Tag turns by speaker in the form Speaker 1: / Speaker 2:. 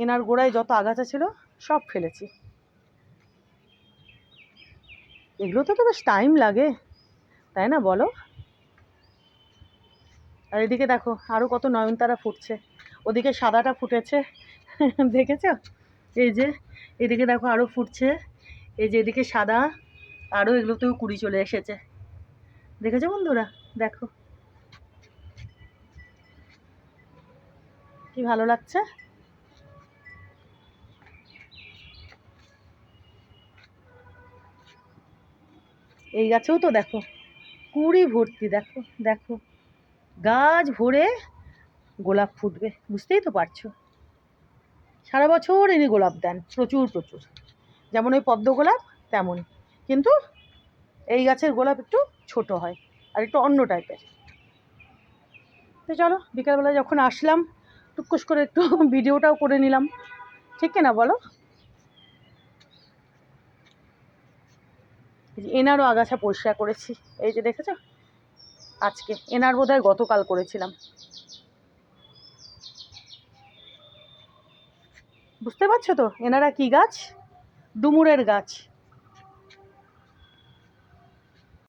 Speaker 1: এনার গোড়ায় যত আগাছা ছিল সব ফেলেছি। এগুলো তো বেশ টাইম লাগে, তাই না বলো? আর এদিকে দেখো আরও কত নয়নতারা ফুটছে, ওদিকে সাদাটা ফুটেছে দেখেছো? এই যে এদিকে দেখো আরও ফুটছে, এই যে এদিকে সাদা, আরও এগুলোতেও কুড়ি চলে এসেছে, দেখেছো বন্ধুরা? দেখো কি ভালো লাগছে। এই গাছেও তো দেখো কুড়ি ভর্তি, দেখো দেখো গাছ ভরে গোলাপ ফুটবে, বুঝতেই তো পারছো। সারা বছর ইনি গোলাপ দেন প্রচুর প্রচুর, যেমন ওই পদ্ম গোলাপ তেমনই, কিন্তু এই গাছের গোলাপ একটু ছোট হয় আর একটু অন্য টাইপের। তো চলো বিকালবেলা যখন আসলাম টুকুস করে একটু ভিডিওটাও করে নিলাম, ঠিক না বলো? এনারও আগাছা পরিষ্কার করেছি, এই যে দেখেছো, আজকে এনার বোধহয় গতকাল করেছিলাম। বুঝতে পারছো তো এনারা কি গাছ? ডুমুরের গাছ।